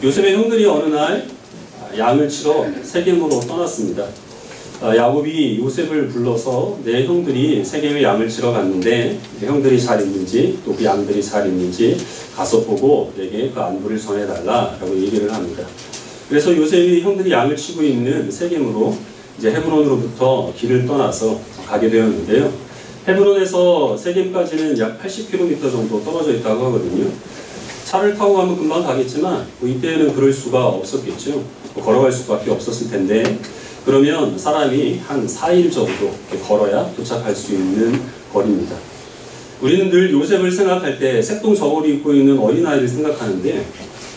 요셉의 형들이 어느 날 양을 치러 세겜으로 떠났습니다. 야곱이 요셉을 불러서 내 형들이 세겜에 양을 치러 갔는데 형들이 잘 있는지 또 그 양들이 잘 있는지 가서 보고 내게 그 안부를 전해달라라고 얘기를 합니다. 그래서 요셉이 형들이 양을 치고 있는 세겜으로 이제 헤브론으로부터 길을 떠나서 가게 되었는데요. 헤브론에서 세겜까지는 약 80km 정도 떨어져 있다고 하거든요. 차를 타고 가면 금방 가겠지만 이때는 그럴 수가 없었겠죠. 걸어갈 수밖에 없었을 텐데 그러면 사람이 한 4일 정도 걸어야 도착할 수 있는 거리입니다. 우리는 늘 요셉을 생각할 때 색동 저고리 입고 있는 어린아이를 생각하는데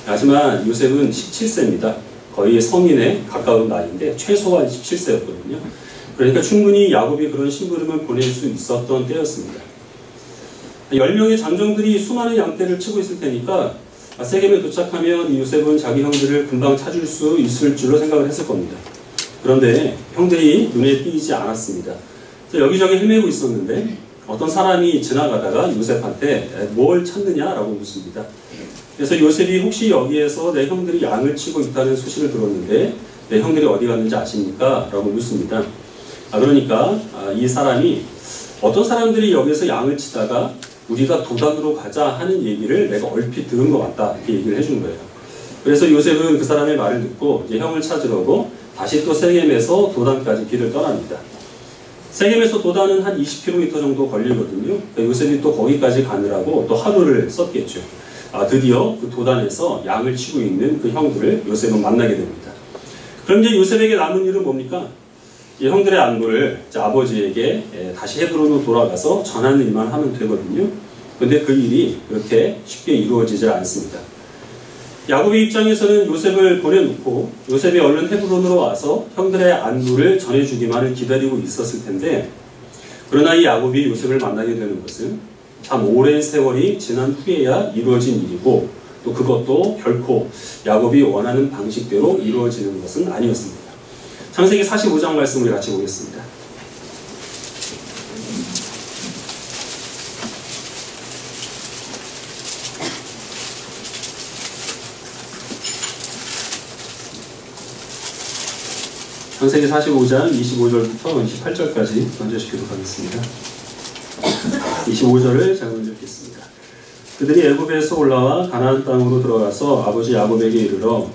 하지만 요셉은 17세입니다. 거의 성인에 가까운 나이인데 최소한 17세였거든요. 그러니까 충분히 야곱이 그런 심부름을 보낼 수 있었던 때였습니다. 10명의 장정들이 수많은 양떼를 치고 있을 테니까 세겜에 도착하면 요셉은 자기 형들을 금방 찾을 수 있을 줄로 생각을 했을 겁니다. 그런데 형들이 눈에 띄지 않았습니다. 여기저기 헤매고 있었는데 어떤 사람이 지나가다가 요셉한테 뭘 찾느냐라고 묻습니다. 그래서 요셉이 혹시 여기에서 내 형들이 양을 치고 있다는 소식을 들었는데 내 형들이 어디 갔는지 아십니까? 라고 묻습니다. 그러니까 이 사람이 어떤 사람들이 여기서 양을 치다가 우리가 도단으로 가자 하는 얘기를 내가 얼핏 들은 것 같다 이렇게 얘기를 해준 거예요. 그래서 요셉은 그 사람의 말을 듣고 이제 형을 찾으려고 다시 또 세겜에서 도단까지 길을 떠납니다. 세겜에서 도단은 한 20km 정도 걸리거든요. 그러니까 요셉이 또 거기까지 가느라고 또 하루를 썼겠죠. 드디어 그 도단에서 양을 치고 있는 그 형들을 요셉은 만나게 됩니다. 그럼 이제 요셉에게 남은 일은 뭡니까? 이 형들의 안부를 아버지에게 다시 헤브론으로 돌아가서 전하는 일만 하면 되거든요. 근데 그 일이 그렇게 쉽게 이루어지지 않습니다. 야곱의 입장에서는 요셉을 보내놓고 요셉이 얼른 헤브론으로 와서 형들의 안부를 전해주기만을 기다리고 있었을 텐데 그러나 이 야곱이 요셉을 만나게 되는 것은 참 오랜 세월이 지난 후에야 이루어진 일이고 또 그것도 결코 야곱이 원하는 방식대로 이루어지는 것은 아니었습니다. 창세기 45장 말씀을 같이 보겠습니다. 창세기 45장 25절부터 28절까지 먼저 읽도록 하겠습니다. 25절을 제가 먼저 읽겠습니다. 그들이 애굽에서 올라와 가나안 땅으로 들어가서 아버지 야곱에게 이르러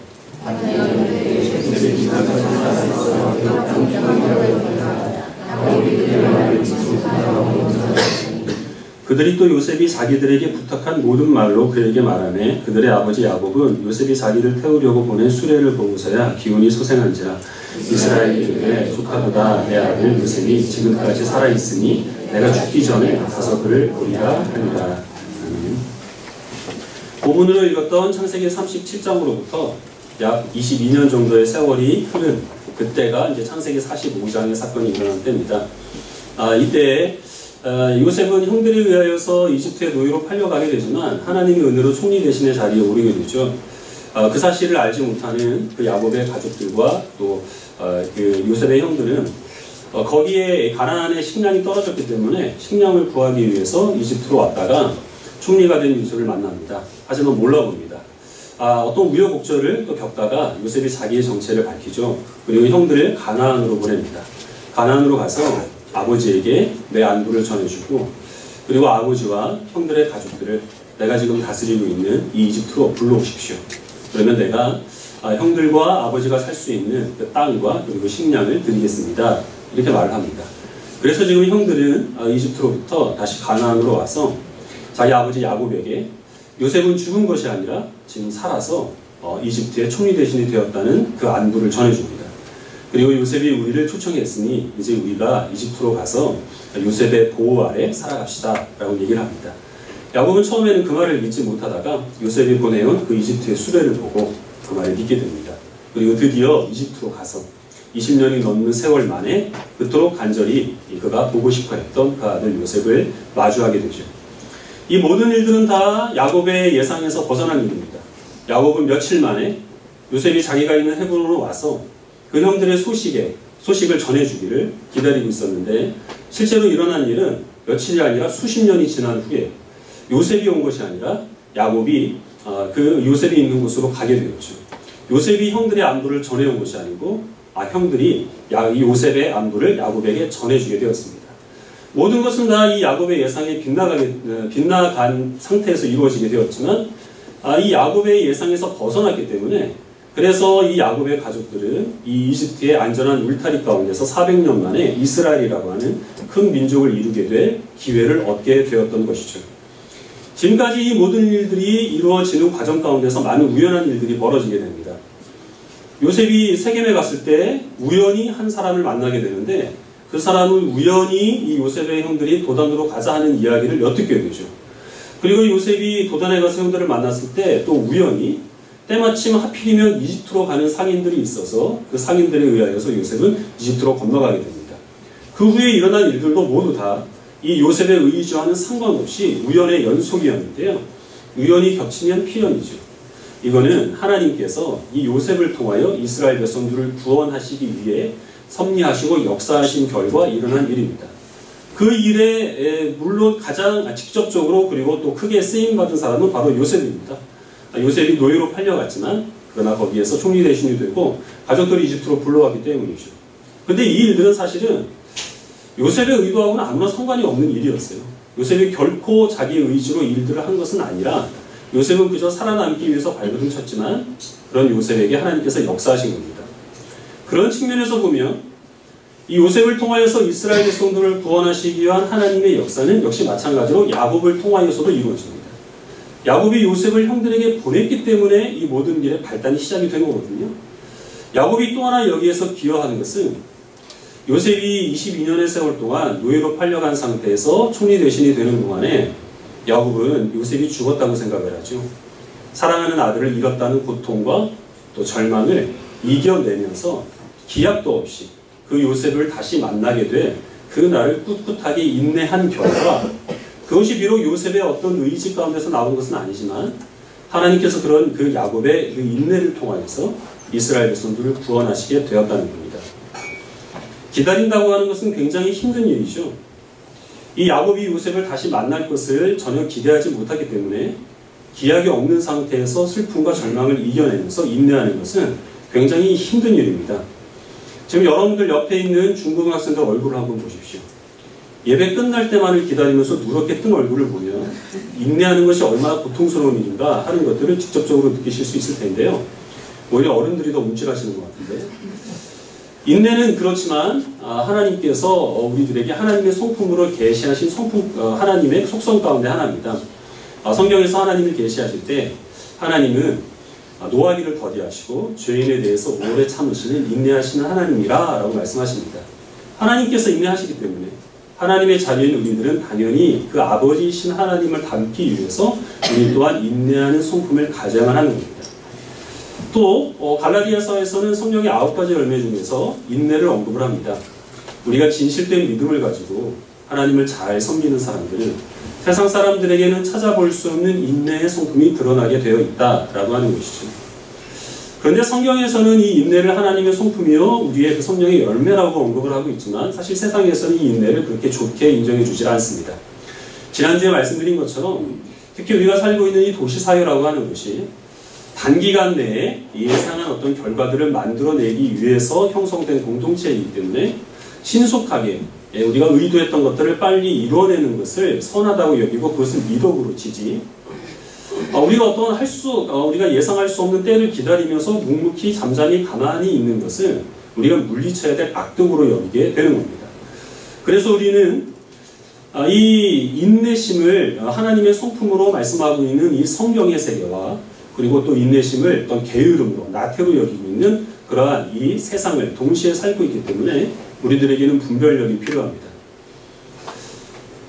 그들이 또 요셉이 자기들에게 부탁한 모든 말로 그에게 말하매 그들의 아버지 야곱은 요셉이 자기를 태우려고 보낸 수레를 보고서야 기운이 소생한지라 이스라엘이 이르되 조카보다 내 아들 요셉이 지금까지 살아있으니 내가 죽기 전에 가서 그를 보리라 하니라. 본문으로 읽었던 창세기 37장으로부터 약 22년 정도의 세월이 흐른 그때가 이제 창세기 45장의 사건이 일어난 때입니다. 이때 요셉은 형들에 의하여서 이집트의 노예로 팔려가게 되지만 하나님의 은혜로 총리 대신의 자리에 오르게 되죠. 그 사실을 알지 못하는 그 야곱의 가족들과 또 그 요셉의 형들은 거기에 가나안의 식량이 떨어졌기 때문에 식량을 구하기 위해서 이집트로 왔다가 총리가 된 요셉을 만납니다. 하지만 몰라봅니다. 어떤 우여곡절을 또 겪다가 요셉이 자기의 정체를 밝히죠. 그리고 형들을 가나안으로 보냅니다. 가나안으로 가서 아버지에게 내 안부를 전해주고 그리고 아버지와 형들의 가족들을 내가 지금 다스리고 있는 이 이집트로 불러오십시오. 그러면 내가 형들과 아버지가 살 수 있는 그 땅과 그리고 식량을 드리겠습니다. 이렇게 말을 합니다. 그래서 지금 형들은 이집트로부터 다시 가나안으로 와서 자기 아버지 야곱에게 요셉은 죽은 것이 아니라 지금 살아서 이집트의 총리 대신이 되었다는 그 안부를 전해줍니다. 그리고 요셉이 우리를 초청했으니 이제 우리가 이집트로 가서 요셉의 보호 아래 살아갑시다 라고 얘기를 합니다. 야곱은 처음에는 그 말을 믿지 못하다가 요셉이 보내온 그 이집트의 수레를 보고 그 말을 믿게 됩니다. 그리고 드디어 이집트로 가서 20년이 넘는 세월 만에 그토록 간절히 그가 보고 싶어 했던 그 아들 요셉을 마주하게 되죠. 이 모든 일들은 다 야곱의 예상에서 벗어난 일입니다. 야곱은 며칠 만에 요셉이 자기가 있는 헤브론으로 와서 그 형들의 소식을 전해주기를 기다리고 있었는데 실제로 일어난 일은 며칠이 아니라 수십 년이 지난 후에 요셉이 온 것이 아니라 야곱이 그 요셉이 있는 곳으로 가게 되었죠. 요셉이 형들의 안부를 전해온 것이 아니고 형들이 이 요셉의 안부를 야곱에게 전해주게 되었습니다. 모든 것은 다 이 야곱의 예상에 빗나간 상태에서 이루어지게 되었지만 이 야곱의 예상에서 벗어났기 때문에 그래서 이 야곱의 가족들은 이 이집트의 안전한 울타리 가운데서 400년 만에 이스라엘이라고 하는 큰 민족을 이루게 될 기회를 얻게 되었던 것이죠. 지금까지 이 모든 일들이 이루어지는 과정 가운데서 많은 우연한 일들이 벌어지게 됩니다. 요셉이 세겜에 갔을 때 우연히 한 사람을 만나게 되는데 그 사람은 우연히 이 요셉의 형들이 도단으로 가자 하는 이야기를 엿듣게 되죠. 그리고 요셉이 도단에 가서 형들을 만났을 때 또 우연히 때마침 하필이면 이집트로 가는 상인들이 있어서 그 상인들에 의하여서 요셉은 이집트로 건너가게 됩니다. 그 후에 일어난 일들도 모두 다 이 요셉의 의지와는 상관없이 우연의 연속이었는데요. 우연히 겹치면 필연이죠. 이거는 하나님께서 이 요셉을 통하여 이스라엘 백성들을 구원하시기 위해 섭리하시고 역사하신 결과 일어난 일입니다. 그 일에 물론 가장 직접적으로 그리고 또 크게 쓰임받은 사람은 바로 요셉입니다. 요셉이 노예로 팔려갔지만 그러나 거기에서 총리 대신이 되고 가족들이 이집트로 불러왔기 때문이죠. 근데 이 일들은 사실은 요셉의 의도하고는 아무런 상관이 없는 일이었어요. 요셉이 결코 자기 의지로 일들을 한 것은 아니라 요셉은 그저 살아남기 위해서 발버둥 쳤지만 그런 요셉에게 하나님께서 역사하신 겁니다. 그런 측면에서 보면 이 요셉을 통하여서 이스라엘 백성들을 구원하시기 위한 하나님의 역사는 역시 마찬가지로 야곱을 통하여서도 이루어집니다. 야곱이 요셉을 형들에게 보냈기 때문에 이 모든 일의 발단이 시작이 된 거거든요. 야곱이 또 하나 여기에서 기여하는 것은 요셉이 22년의 세월 동안 노예로 팔려간 상태에서 총리 대신이 되는 동안에 야곱은 요셉이 죽었다고 생각을 하죠. 사랑하는 아들을 잃었다는 고통과 또 절망을 이겨내면서 기약도 없이 그 요셉을 다시 만나게 돼 그날을 꿋꿋하게 인내한 결과 그것이 비록 요셉의 어떤 의지 가운데서 나온 것은 아니지만 하나님께서 그런 그 야곱의 그 인내를 통하여서 이스라엘 백성들을 구원하시게 되었다는 겁니다. 기다린다고 하는 것은 굉장히 힘든 일이죠. 이 야곱이 요셉을 다시 만날 것을 전혀 기대하지 못하기 때문에 기약이 없는 상태에서 슬픔과 절망을 이겨내면서 인내하는 것은 굉장히 힘든 일입니다. 지금 여러분들 옆에 있는 중고등학생들 얼굴을 한번 보십시오. 예배 끝날 때만을 기다리면서 누렇게 뜬 얼굴을 보면 인내하는 것이 얼마나 고통스러운 일인가 하는 것들을 직접적으로 느끼실 수 있을 텐데요. 오히려 어른들이 더 움찔하시는 것 같은데 인내는 그렇지만 하나님께서 우리들에게 하나님의 성품으로 계시하신 하나님의 속성 가운데 하나입니다. 성경에서 하나님을 계시하실 때 하나님은 노하기를 더디하시고 죄인에 대해서 오래 참으시는 인내하시는 하나님이라 라고 말씀하십니다. 하나님께서 인내하시기 때문에 하나님의 자녀인 우리들은 당연히 그 아버지이신 하나님을 닮기 위해서 우리 또한 인내하는 성품을 가져야만 하는 겁니다. 또 갈라디아서에서는 성령의 9가지 열매 중에서 인내를 언급을 합니다. 우리가 진실된 믿음을 가지고 하나님을 잘 섬기는 사람들은 세상 사람들에게는 찾아볼 수 없는 인내의 성품이 드러나게 되어 있다라고 하는 것이죠. 그런데 성경에서는 이 인내를 하나님의 성품이요 우리의 그 성령의 열매라고 언급을 하고 있지만 사실 세상에서는 이 인내를 그렇게 좋게 인정해 주질 않습니다. 지난주에 말씀드린 것처럼 특히 우리가 살고 있는 이 도시사회라고 하는 것이 단기간 내에 예상한 어떤 결과들을 만들어내기 위해서 형성된 공동체이기 때문에 신속하게 우리가 의도했던 것들을 빨리 이루어내는 것을 선하다고 여기고 그것을 미덕으로 치지 우리가 우리가 예상할 수 없는 때를 기다리면서 묵묵히 잠잠히 가만히 있는 것을 우리가 물리쳐야 될 악덕으로 여기게 되는 겁니다. 그래서 우리는 이 인내심을 하나님의 성품으로 말씀하고 있는 이 성경의 세계와 그리고 또 인내심을 어떤 게으름으로 나태로 여기고 있는 그러한 이 세상을 동시에 살고 있기 때문에 우리들에게는 분별력이 필요합니다.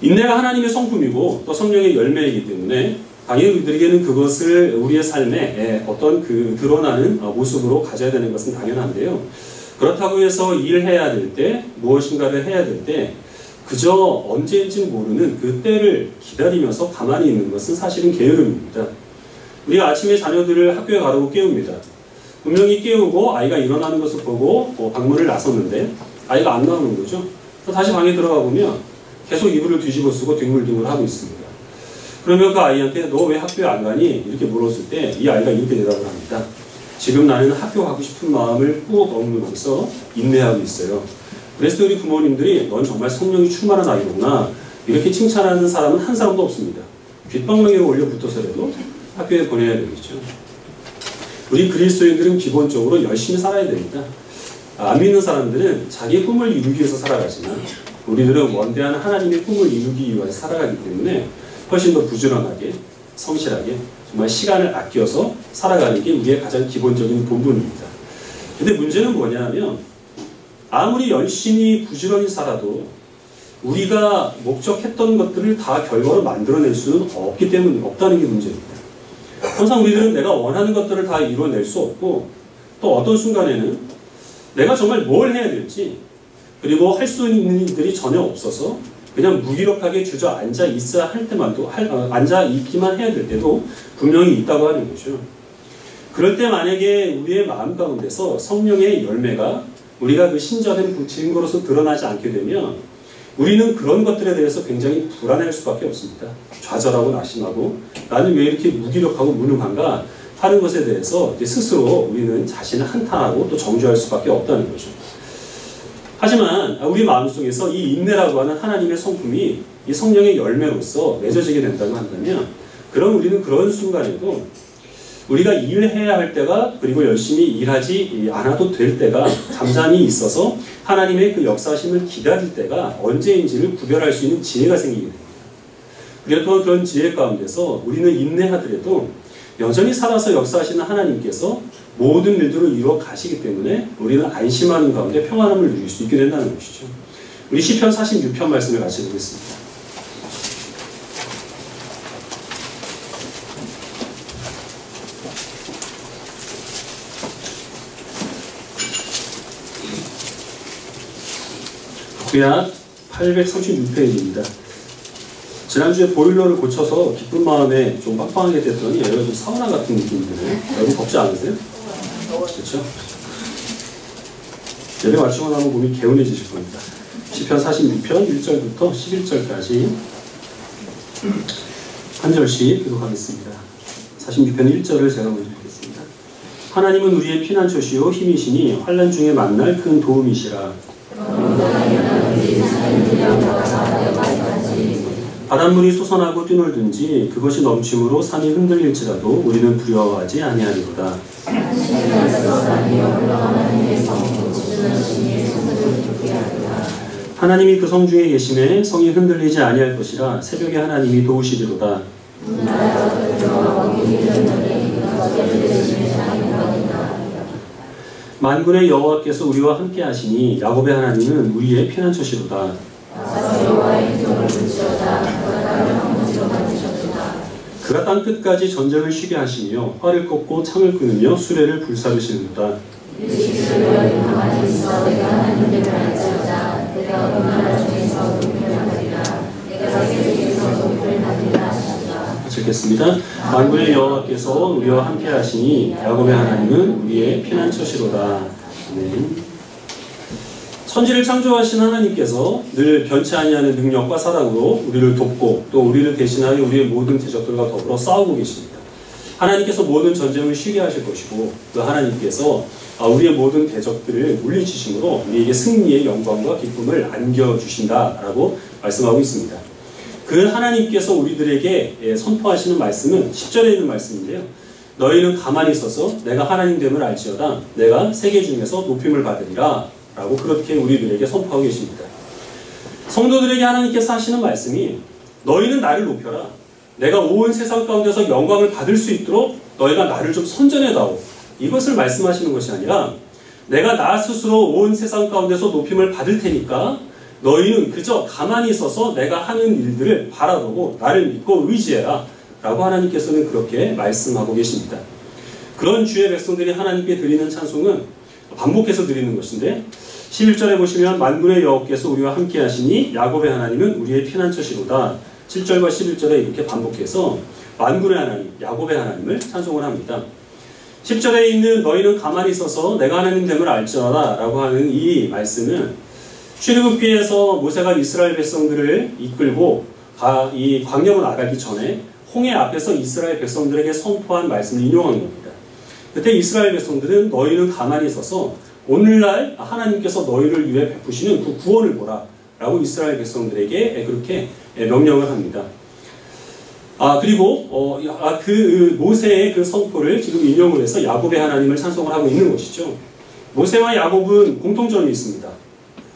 인내가 하나님의 성품이고 또 성령의 열매이기 때문에 당연히 우리들에게는 그것을 우리의 삶에 어떤 그 드러나는 모습으로 가져야 되는 것은 당연한데요. 그렇다고 해서 일해야 될 때 무엇인가를 해야 될 때 그저 언제인지 모르는 그 때를 기다리면서 가만히 있는 것은 사실은 게으름입니다. 우리가 아침에 자녀들을 학교에 가라고 깨웁니다. 분명히 깨우고 아이가 일어나는 것을 보고 방문을 나섰는데 아이가 안 나오는 거죠. 다시 방에 들어가 보면 계속 이불을 뒤집어 쓰고 뒹굴뒹굴 하고 있습니다. 그러면 그 아이한테 너 왜 학교에 안 가니? 이렇게 물었을 때 이 아이가 이렇게 대답을 합니다. 지금 나는 학교 가고 싶은 마음을 꾹 억누르면서 인내하고 있어요. 그래서 우리 부모님들이 넌 정말 성령이 충만한 아이구나 이렇게 칭찬하는 사람은 한 사람도 없습니다. 귓방망이로 올려 붙어서라도 학교에 보내야 되겠죠. 우리 그리스도인들은 기본적으로 열심히 살아야 됩니다. 안 믿는 사람들은 자기 꿈을 이루기 위해서 살아가지만 우리들은 원대한 하나님의 꿈을 이루기 위해서 살아가기 때문에 훨씬 더 부지런하게 성실하게 정말 시간을 아껴서 살아가는 게 우리의 가장 기본적인 본분입니다. 근데 문제는 뭐냐면 아무리 열심히 부지런히 살아도 우리가 목적했던 것들을 다 결과로 만들어낼 수는 없다는 게 문제입니다. 항상 우리들은 내가 원하는 것들을 다 이루어낼 수 없고 또 어떤 순간에는 내가 정말 뭘 해야 될지 그리고 할 수 있는 일들이 전혀 없어서 그냥 무기력하게 주저앉아 있어야 할 때만도 앉아 있기만 해야 될 때도 분명히 있다고 하는 거죠. 그럴 때 만약에 우리의 마음 가운데서 성령의 열매가 우리가 그 신자된 증거로서 드러나지 않게 되면 우리는 그런 것들에 대해서 굉장히 불안할 수밖에 없습니다. 좌절하고 낙심하고 나는 왜 이렇게 무기력하고 무능한가 하는 것에 대해서 스스로 우리는 자신을 한탄하고 또 정죄할 수밖에 없다는 거죠. 하지만 우리 마음속에서 이 인내라고 하는 하나님의 성품이 이 성령의 열매로서 맺어지게 된다고 한다면 그럼 우리는 그런 순간에도 우리가 일해야 할 때가 그리고 열심히 일하지 않아도 될 때가 잠잠히 있어서 하나님의 그 역사심을 기다릴 때가 언제인지를 구별할 수 있는 지혜가 생기게 됩니다. 그래서 그런 지혜 가운데서 우리는 인내하더라도 여전히 살아서 역사하시는 하나님께서 모든 일들을 이루어 가시기 때문에 우리는 안심하는 가운데 평안함을 누릴 수 있게 된다는 것이죠. 우리 시편 46편 말씀을 같이 보겠습니다. 구약 836페이지입니다. 지난주에 보일러를 고쳐서 기쁜 마음에 좀 빵빵하게 됐더니 얘가 좀 사우나 같은 느낌이 드네요. 여러분 덥지 않으세요? 그렇죠? 예배 마치고 나면 몸이 개운해지실 겁니다. 시편 46편 1절부터 11절까지 한 절씩 교독하겠습니다. 46편 1절을 제가 먼저 읽겠습니다. 하나님은 우리의 피난처시요 힘이시니 환난 중에 만날 큰 도움이시라. 바닷물이 솟아나고 뛰놀든지 그것이 넘침으로 산이 흔들릴지라도 우리는 두려워하지 아니하리로다. 하나님이 그 성 중에 계심에 성이 흔들리지 아니할 것이라. 새벽에 하나님이 도우시리로다. 만군의 여호와께서 우리와 함께 하시니 야곱의 하나님은 우리의 피난처시로다. 그가 땅 끝까지 전쟁을 쉬게 하시며 활을 꺾고 창을 끊으며 수레를 불사르시는도다. 읽겠습니다. 만군의 여호와께서 우리와 함께 하시니 야곱의 하나님은 우리의 피난처시로다. 아멘. 천지를 창조하신 하나님께서 늘 변치 아니하는 능력과 사랑으로 우리를 돕고 또 우리를 대신하여 우리의 모든 대적들과 더불어 싸우고 계십니다. 하나님께서 모든 전쟁을 쉬게 하실 것이고 또 하나님께서 우리의 모든 대적들을 물리치심으로 우리에게 승리의 영광과 기쁨을 안겨주신다라고 말씀하고 있습니다. 그 하나님께서 우리들에게 선포하시는 말씀은 10절에 있는 말씀인데요. 너희는 가만히 있어서 내가 하나님됨을 알지어다. 내가 세계 중에서 높임을 받으리라. 라고 그렇게 우리들에게 선포하고 계십니다. 성도들에게 하나님께서 하시는 말씀이 너희는 나를 높여라. 내가 온 세상 가운데서 영광을 받을 수 있도록 너희가 나를 좀 선전해다오. 이것을 말씀하시는 것이 아니라 내가 나 스스로 온 세상 가운데서 높임을 받을 테니까 너희는 그저 가만히 있어서 내가 하는 일들을 바라보고 나를 믿고 의지해라. 라고 하나님께서는 그렇게 말씀하고 계십니다. 그런 주의 백성들이 하나님께 드리는 찬송은 반복해서 드리는 것인데 11절에 보시면 만군의 여호와께서 우리와 함께 하시니 야곱의 하나님은 우리의 피난처시로다. 7절과 11절에 이렇게 반복해서 만군의 하나님, 야곱의 하나님을 찬송을 합니다. 10절에 있는 너희는 가만히 있어서 내가 하나님 됨을 알지어다 라고 하는 이 말씀은 출애굽기에서 모세가 이스라엘 백성들을 이끌고 이 광야로 나가기 전에 홍해 앞에서 이스라엘 백성들에게 선포한 말씀을 인용한 겁니다. 그때 이스라엘 백성들은 너희는 가만히 있어서 오늘날 하나님께서 너희를 위해 베푸시는 그 구원을 보라 라고 이스라엘 백성들에게 그렇게 명령을 합니다. 그리고 그 모세의 그 선포를 지금 인용을 해서 야곱의 하나님을 찬송을 하고 있는 것이죠. 모세와 야곱은 공통점이 있습니다.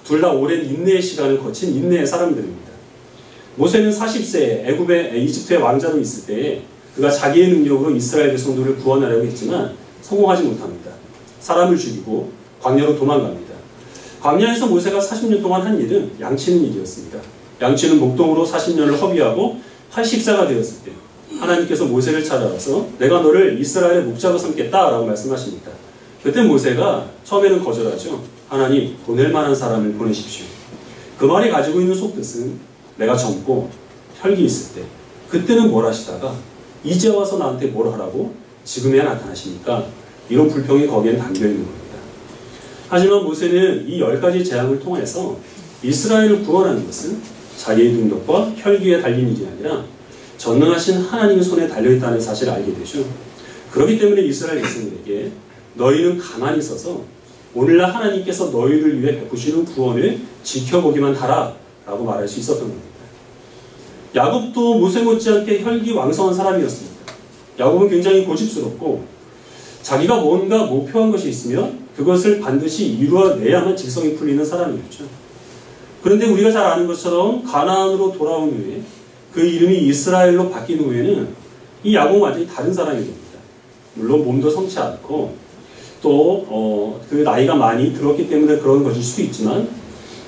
둘 다 오랜 인내의 시간을 거친 인내의 사람들입니다. 모세는 40세에 이집트의 왕자로 있을 때 그가 자기의 능력으로 이스라엘 백성들을 구원하려고 했지만 성공하지 못합니다. 사람을 죽이고 광야로 도망갑니다. 광야에서 모세가 40년 동안 한 일은 양치는 일이었습니다. 양치는 목동으로 40년을 허비하고 80세가 되었을 때 하나님께서 모세를 찾아와서 내가 너를 이스라엘의 목자로 삼겠다 라고 말씀하십니다. 그때 모세가 처음에는 거절하죠. 하나님, 보낼 만한 사람을 보내십시오. 그 말이 가지고 있는 속뜻은 내가 젊고 혈기 있을 때 그때는 뭘 하시다가 이제 와서 나한테 뭘 하라고 지금에야 나타나시니까 이런 불평이 거기엔 담겨있는 겁니다. 하지만 모세는 이 10가지 재앙을 통해서 이스라엘을 구원하는 것은 자기의 능력과 혈기에 달린 일이 아니라 전능하신 하나님의 손에 달려있다는 사실을 알게 되죠. 그렇기 때문에 이스라엘 백성들에게 너희는 가만히 있어서 오늘날 하나님께서 너희를 위해 베푸시는 구원을 지켜보기만 하라 라고 말할 수 있었던 겁니다. 야곱도 모세 못지않게 혈기왕성한 사람이었습니다. 야곱은 굉장히 고집스럽고 자기가 뭔가 목표한 것이 있으면 그것을 반드시 이루어내야만 직성이 풀리는 사람이었죠. 그런데 우리가 잘 아는 것처럼 가나안으로 돌아온 후에 그 이름이 이스라엘로 바뀐 후에는 이 야곱은 완전히 다른 사람이 됩니다. 물론 몸도 성치 않고 또 그 나이가 많이 들었기 때문에 그런 것일 수도 있지만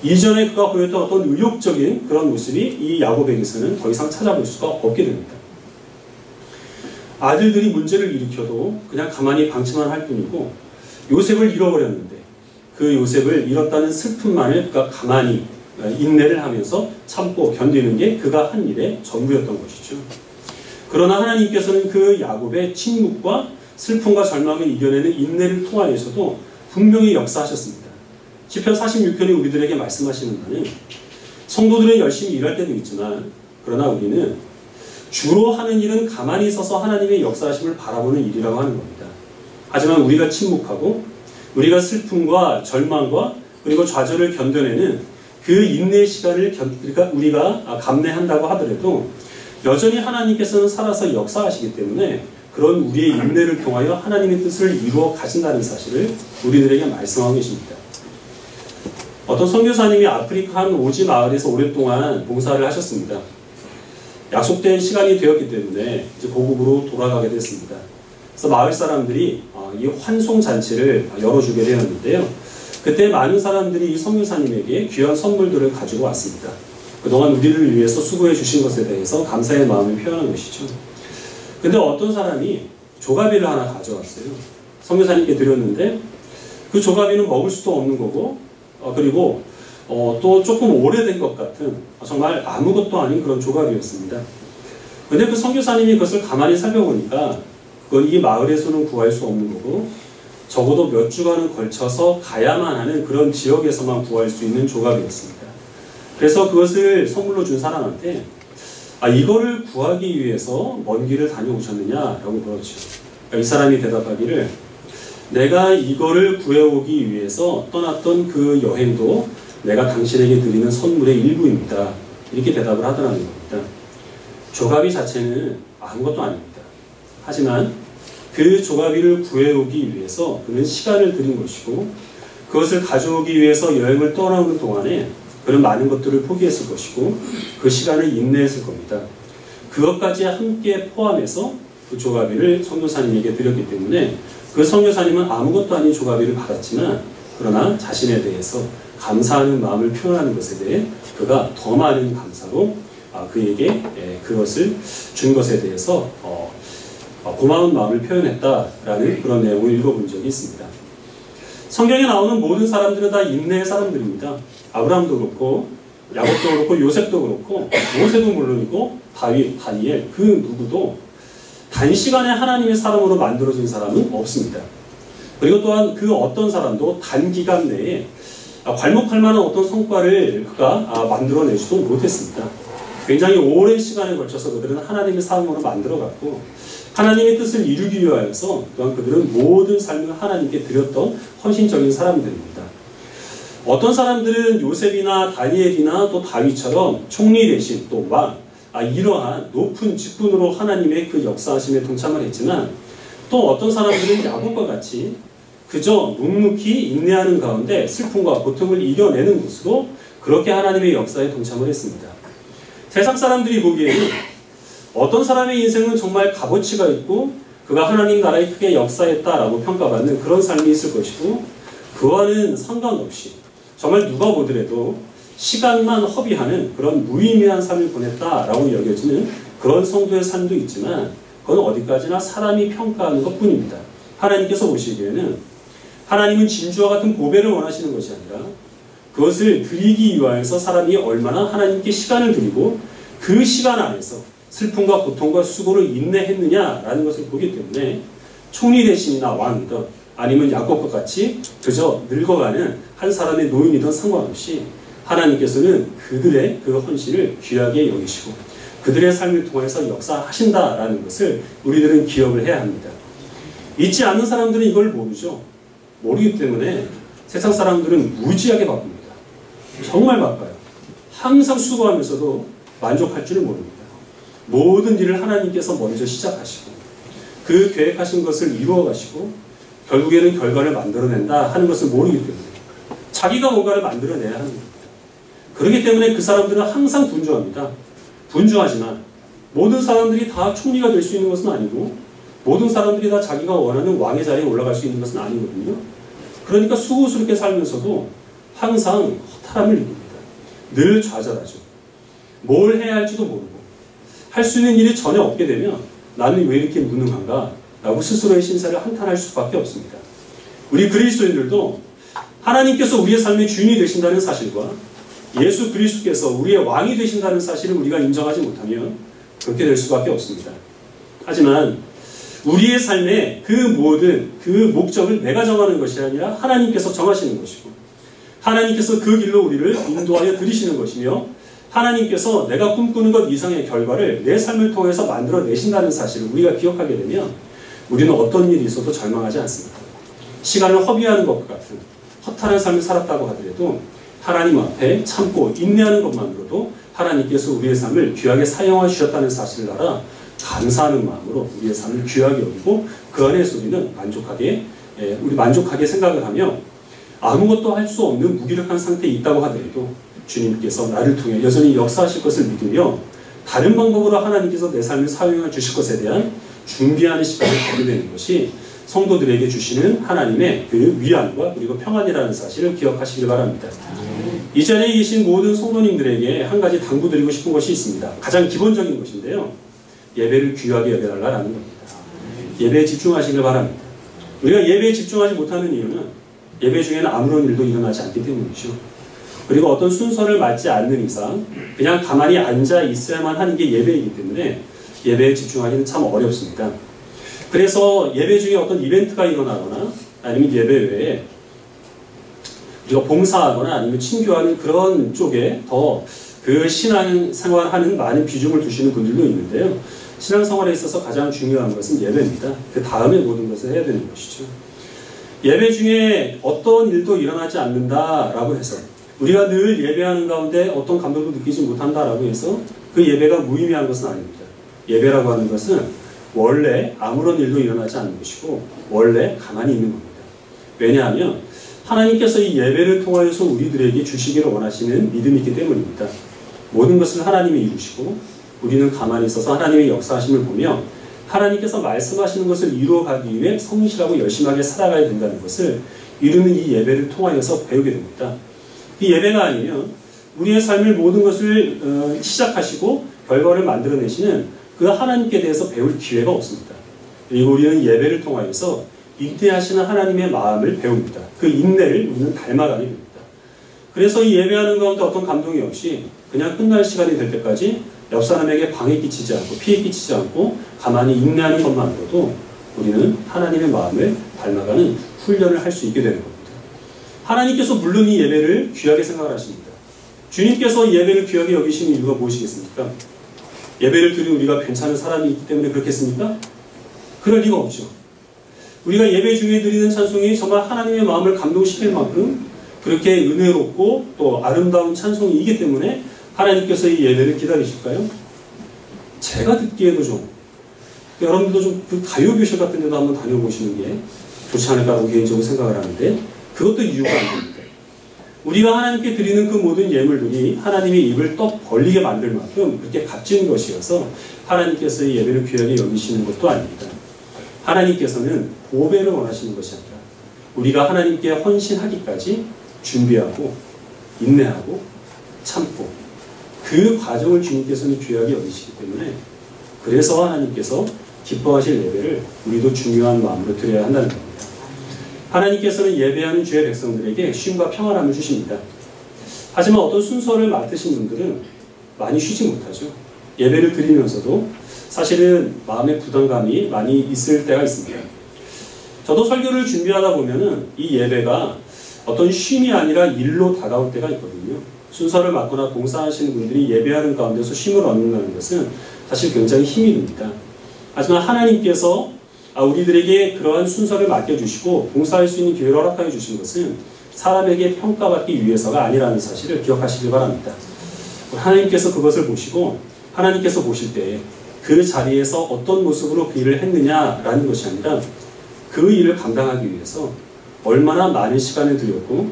이전에 그가 보였던 어떤 의욕적인 그런 모습이 이 야곱에게서는 더 이상 찾아볼 수가 없게 됩니다. 아들들이 문제를 일으켜도 그냥 가만히 방치만 할 뿐이고 요셉을 잃어버렸는데 그 요셉을 잃었다는 슬픔만을 그가 가만히 인내를 하면서 참고 견디는 게 그가 한 일의 전부였던 것이죠. 그러나 하나님께서는 그 야곱의 침묵과 슬픔과 절망을 이겨내는 인내를 통하여서도 분명히 역사하셨습니다. 시편 46편이 우리들에게 말씀하시는 바는 성도들은 열심히 일할 때도 있지만 그러나 우리는 주로 하는 일은 가만히 서서 하나님의 역사하심을 바라보는 일이라고 하는 겁니다. 하지만 우리가 침묵하고 우리가 슬픔과 절망과 그리고 좌절을 견뎌내는 그 인내의 시간을 우리가 감내한다고 하더라도 여전히 하나님께서는 살아서 역사하시기 때문에 그런 우리의 인내를 통하여 하나님의 뜻을 이루어 가신다는 사실을 우리들에게 말씀하고 계십니다. 어떤 선교사님이 아프리카 한 오지 마을에서 오랫동안 봉사를 하셨습니다. 약속된 시간이 되었기 때문에 이제 고국으로 돌아가게 됐습니다. 그래서 마을 사람들이 이 환송 잔치를 열어주게 되었는데요. 그때 많은 사람들이 이 선교사님에게 귀한 선물들을 가지고 왔습니다. 그동안 우리를 위해서 수고해 주신 것에 대해서 감사의 마음을 표현한 것이죠. 근데 어떤 사람이 조가비를 하나 가져왔어요. 선교사님께 드렸는데 그 조가비는 먹을 수도 없는 거고 그리고 또 조금 오래된 것 같은 정말 아무것도 아닌 그런 조각이었습니다. 근데 그 선교사님이 그것을 가만히 살펴보니까 그건 이 마을에서는 구할 수 없는 거고 적어도 몇 주간은 걸쳐서 가야만 하는 그런 지역에서만 구할 수 있는 조각이었습니다. 그래서 그것을 선물로 준 사람한테 이거를 구하기 위해서 먼 길을 다녀오셨느냐라고 물었죠. 그러니까 이 사람이 대답하기를 내가 이거를 구해오기 위해서 떠났던 그 여행도 내가 당신에게 드리는 선물의 일부입니다. 이렇게 대답을 하더라는 겁니다. 조가비 자체는 아무것도 아닙니다. 하지만 그 조가비를 구해오기 위해서 그는 시간을 들인 것이고 그것을 가져오기 위해서 여행을 떠나오는 동안에 그는 많은 것들을 포기했을 것이고 그 시간을 인내했을 겁니다. 그것까지 함께 포함해서 그 조가비를 선교사님에게 드렸기 때문에 그 선교사님은 아무것도 아닌 조가비를 받았지만 그러나 자신에 대해서 감사하는 마음을 표현하는 것에 대해 그가 더 많은 감사로 그에게 그것을 준 것에 대해서 고마운 마음을 표현했다라는 그런 내용을 읽어본 적이 있습니다. 성경에 나오는 모든 사람들은 다 인내의 사람들입니다. 아브라함도 그렇고 야곱도 그렇고 요셉도 그렇고 모세도 물론이고 다윗, 다니엘 그 누구도 단시간에 하나님의 사람으로 만들어진 사람은 없습니다. 그리고 또한 그 어떤 사람도 단기간 내에 괄목할 만한 어떤 성과를 그가 만들어내지도 못했습니다. 굉장히 오랜 시간에 걸쳐서 그들은 하나님의 사람으로 만들어갔고 하나님의 뜻을 이루기 위하여서 또한 그들은 모든 삶을 하나님께 드렸던 헌신적인 사람들입니다. 어떤 사람들은 요셉이나 다니엘이나 또 다윗처럼 총리 대신 또 왕, 이러한 높은 직분으로 하나님의 그 역사하심에 동참을 했지만 또 어떤 사람들은 야곱과 같이 그저 묵묵히 인내하는 가운데 슬픔과 고통을 이겨내는 것으로 그렇게 하나님의 역사에 동참을 했습니다. 세상 사람들이 보기에는 어떤 사람의 인생은 정말 값어치가 있고 그가 하나님 나라에 크게 역사했다라고 평가받는 그런 삶이 있을 것이고 그와는 상관없이 정말 누가 보더라도 시간만 허비하는 그런 무의미한 삶을 보냈다라고 여겨지는 그런 성도의 삶도 있지만 그건 어디까지나 사람이 평가하는 것뿐입니다. 하나님께서 보시기에는 하나님은 진주와 같은 보배를 원하시는 것이 아니라 그것을 드리기 위하여서 사람이 얼마나 하나님께 시간을 드리고 그 시간 안에서 슬픔과 고통과 수고를 인내했느냐라는 것을 보기 때문에 총리 대신이나 왕이든 아니면 야곱과 같이 그저 늙어가는 한 사람의 노인이든 상관없이 하나님께서는 그들의 그 헌신을 귀하게 여기시고 그들의 삶을 통해서 역사하신다라는 것을 우리들은 기억을 해야 합니다. 잊지 않는 사람들은 이걸 모르죠. 모르기 때문에 세상 사람들은 무지하게 바쁩니다. 정말 바빠요. 항상 수고하면서도 만족할 줄을 모릅니다. 모든 일을 하나님께서 먼저 시작하시고 그 계획하신 것을 이루어 가시고 결국에는 결과를 만들어낸다 하는 것을 모르기 때문에 자기가 뭔가를 만들어내야 하는 겁니다. 그렇기 때문에 그 사람들은 항상 분주합니다. 분주하지만 모든 사람들이 다 총리가 될 수 있는 것은 아니고 모든 사람들이 다 자기가 원하는 왕의 자리에 올라갈 수 있는 것은 아니거든요. 그러니까 수고스럽게 살면서도 항상 허탈함을 느낍니다. 늘 좌절하죠. 뭘 해야 할지도 모르고 할 수 있는 일이 전혀 없게 되면 나는 왜 이렇게 무능한가? 라고 스스로의 신사를 한탄할 수밖에 없습니다. 우리 그리스도인들도 하나님께서 우리의 삶의 주인이 되신다는 사실과 예수 그리스도께서 우리의 왕이 되신다는 사실을 우리가 인정하지 못하면 그렇게 될 수밖에 없습니다. 하지만 우리의 삶의 그 모든 그 목적을 내가 정하는 것이 아니라 하나님께서 정하시는 것이고 하나님께서 그 길로 우리를 인도하여 들이시는 것이며 하나님께서 내가 꿈꾸는 것 이상의 결과를 내 삶을 통해서 만들어내신다는 사실을 우리가 기억하게 되면 우리는 어떤 일이 있어도 절망하지 않습니다. 시간을 허비하는 것과 같은 허탈한 삶을 살았다고 하더라도 하나님 앞에 참고 인내하는 것만으로도 하나님께서 우리의 삶을 귀하게 사용해 주셨다는 사실을 알아 감사하는 마음으로 우리의 삶을 귀하게 여기고 그 안에서 우리는 만족하게 생각을 하며 아무것도 할 수 없는 무기력한 상태에 있다고 하더라도 주님께서 나를 통해 여전히 역사하실 것을 믿으며 다른 방법으로 하나님께서 내 삶을 사용해 주실 것에 대한 준비하는 시간을 갖게 되는 것이 성도들에게 주시는 하나님의 그 위안과 그리고 평안이라는 사실을 기억하시길 바랍니다. 이 자리에 계신 모든 성도님들에게 한 가지 당부드리고 싶은 것이 있습니다. 가장 기본적인 것인데요. 예배를 귀하게 여겨달라는 겁니다. 예배에 집중하시길 바랍니다. 우리가 예배에 집중하지 못하는 이유는 예배 중에는 아무런 일도 일어나지 않기 때문이죠. 그리고 어떤 순서를 맞지 않는 이상 그냥 가만히 앉아 있어야만 하는 게 예배이기 때문에 예배에 집중하기는 참 어렵습니다. 그래서 예배 중에 어떤 이벤트가 일어나거나 아니면 예배 외에 우리가 봉사하거나 아니면 친교하는 그런 쪽에 더 그 신앙생활하는 많은 비중을 두시는 분들도 있는데요. 신앙생활에 있어서 가장 중요한 것은 예배입니다. 그 다음에 모든 것을 해야 되는 것이죠. 예배 중에 어떤 일도 일어나지 않는다라고 해서 우리가 늘 예배하는 가운데 어떤 감동도 느끼지 못한다라고 해서 그 예배가 무의미한 것은 아닙니다. 예배라고 하는 것은 원래 아무런 일도 일어나지 않는 것이고 원래 가만히 있는 겁니다. 왜냐하면 하나님께서 이 예배를 통하여서 우리들에게 주시기를 원하시는 믿음이 있기 때문입니다. 모든 것을 하나님이 이루시고 우리는 가만히 있어서 하나님의 역사하심을 보며 하나님께서 말씀하시는 것을 이루어가기 위해 성실하고 열심하게 살아가야 된다는 것을 이루는 이 예배를 통하여서 배우게 됩니다. 이 예배가 아니면 우리의 삶을 모든 것을 시작하시고 결과를 만들어내시는 그 하나님께 대해서 배울 기회가 없습니다. 그리고 우리는 예배를 통하여서 인내하시는 하나님의 마음을 배웁니다. 그 인내를 우리는 닮아가게 됩니다. 그래서 이 예배하는 가운데 어떤 감동이 없이 그냥 끝날 시간이 될 때까지 옆 사람에게 방해 끼치지 않고 피해 끼치지 않고 가만히 인내하는 것만으로도 우리는 하나님의 마음을 닮아가는 훈련을 할 수 있게 되는 겁니다. 하나님께서 물론 이 예배를 귀하게 생각을 하십니다. 주님께서 예배를 귀하게 여기시는 이유가 무엇이겠습니까? 예배를 드리는 우리가 괜찮은 사람이 있기 때문에 그렇겠습니까? 그럴 리가 없죠. 우리가 예배 중에 드리는 찬송이 정말 하나님의 마음을 감동시킬 만큼 그렇게 은혜롭고 또 아름다운 찬송이기 때문에 하나님께서 이 예배를 기다리실까요? 제가 듣기에도 좀 여러분들도 좀 그 가요교실 같은 데도 한번 다녀보시는 게 좋지 않을까라고 개인적으로 생각을 하는데 그것도 이유가 안 됩니다. 우리가 하나님께 드리는 그 모든 예물들이 하나님의 입을 떡 벌리게 만들 만큼 그렇게 값진 것이어서 하나님께서 이 예배를 귀하게 여기시는 것도 아닙니다. 하나님께서는 보배를 원하시는 것이 아니라 우리가 하나님께 헌신하기까지 준비하고 인내하고 참고 그 과정을 주님께서는 귀하게 여기시기 때문에 그래서 하나님께서 기뻐하실 예배를 우리도 중요한 마음으로 드려야 한다는 겁니다. 하나님께서는 예배하는 주의 백성들에게 쉼과 평안함을 주십니다. 하지만 어떤 순서를 맡으신 분들은 많이 쉬지 못하죠. 예배를 드리면서도 사실은 마음의 부담감이 많이 있을 때가 있습니다. 저도 설교를 준비하다 보면은 이 예배가 어떤 쉼이 아니라 일로 다가올 때가 있거든요. 순서를 맡거나 봉사하시는 분들이 예배하는 가운데서 쉼을 얻는다는 것은 사실 굉장히 힘이 듭니다. 하지만 하나님께서 우리들에게 그러한 순서를 맡겨주시고 봉사할 수 있는 기회를 허락하여 주신 것은 사람에게 평가받기 위해서가 아니라는 사실을 기억하시길 바랍니다. 하나님께서 그것을 보시고 하나님께서 보실 때 그 자리에서 어떤 모습으로 그 일을 했느냐라는 것이 아니라 그 일을 감당하기 위해서 얼마나 많은 시간을 들였고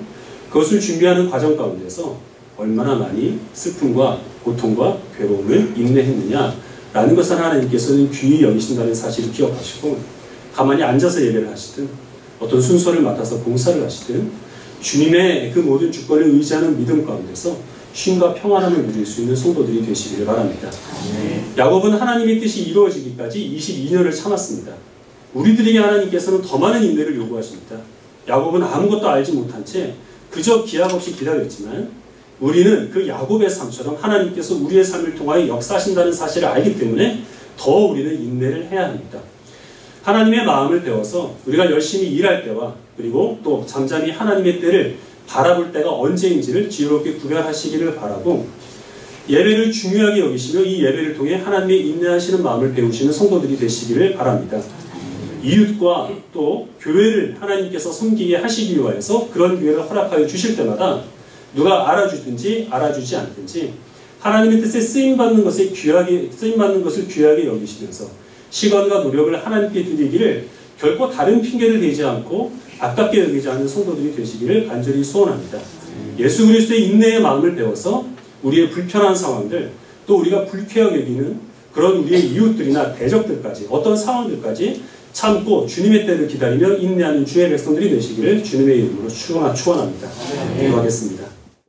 그것을 준비하는 과정 가운데서 얼마나 많이 슬픔과 고통과 괴로움을 인내했느냐라는 것을 하나님께서는 귀히 여기신다는 사실을 기억하시고 가만히 앉아서 예배를 하시든 어떤 순서를 맡아서 봉사를 하시든 주님의 그 모든 주권을 의지하는 믿음 가운데서 쉼과 평안함을 누릴 수 있는 성도들이 되시기를 바랍니다. 야곱은 하나님의 뜻이 이루어지기까지 22년을 참았습니다. 우리들에게 하나님께서는 더 많은 인내를 요구하십니다. 야곱은 아무것도 알지 못한 채 그저 기약 없이 기다렸지만 우리는 그 야곱의 삶처럼 하나님께서 우리의 삶을 통하여 역사하신다는 사실을 알기 때문에 더 우리는 인내를 해야 합니다. 하나님의 마음을 배워서 우리가 열심히 일할 때와 그리고 또 잠잠히 하나님의 때를 바라볼 때가 언제인지를 지혜롭게 구별하시기를 바라고 예배를 중요하게 여기시며 이 예배를 통해 하나님의 인내하시는 마음을 배우시는 성도들이 되시기를 바랍니다. 이웃과 또 교회를 하나님께서 섬기게 하시기 위해서 그런 기회를 허락하여 주실 때마다 누가 알아주든지 알아주지 않든지 하나님의 뜻에 쓰임받는 것을 귀하게 여기시면서 시간과 노력을 하나님께 드리기를 결코 다른 핑계를 대지 않고 아깝게 여기지 않는 성도들이 되시기를 간절히 소원합니다. 예수 그리스도의 인내의 마음을 배워서 우리의 불편한 상황들 또 우리가 불쾌하게 여기는 그런 우리의 이웃들이나 대적들까지 어떤 상황들까지 참고 주님의 때를 기다리며 인내하는 주의 백성들이 되시기를 주님의 이름으로 축원합니다. 기도하겠습니다.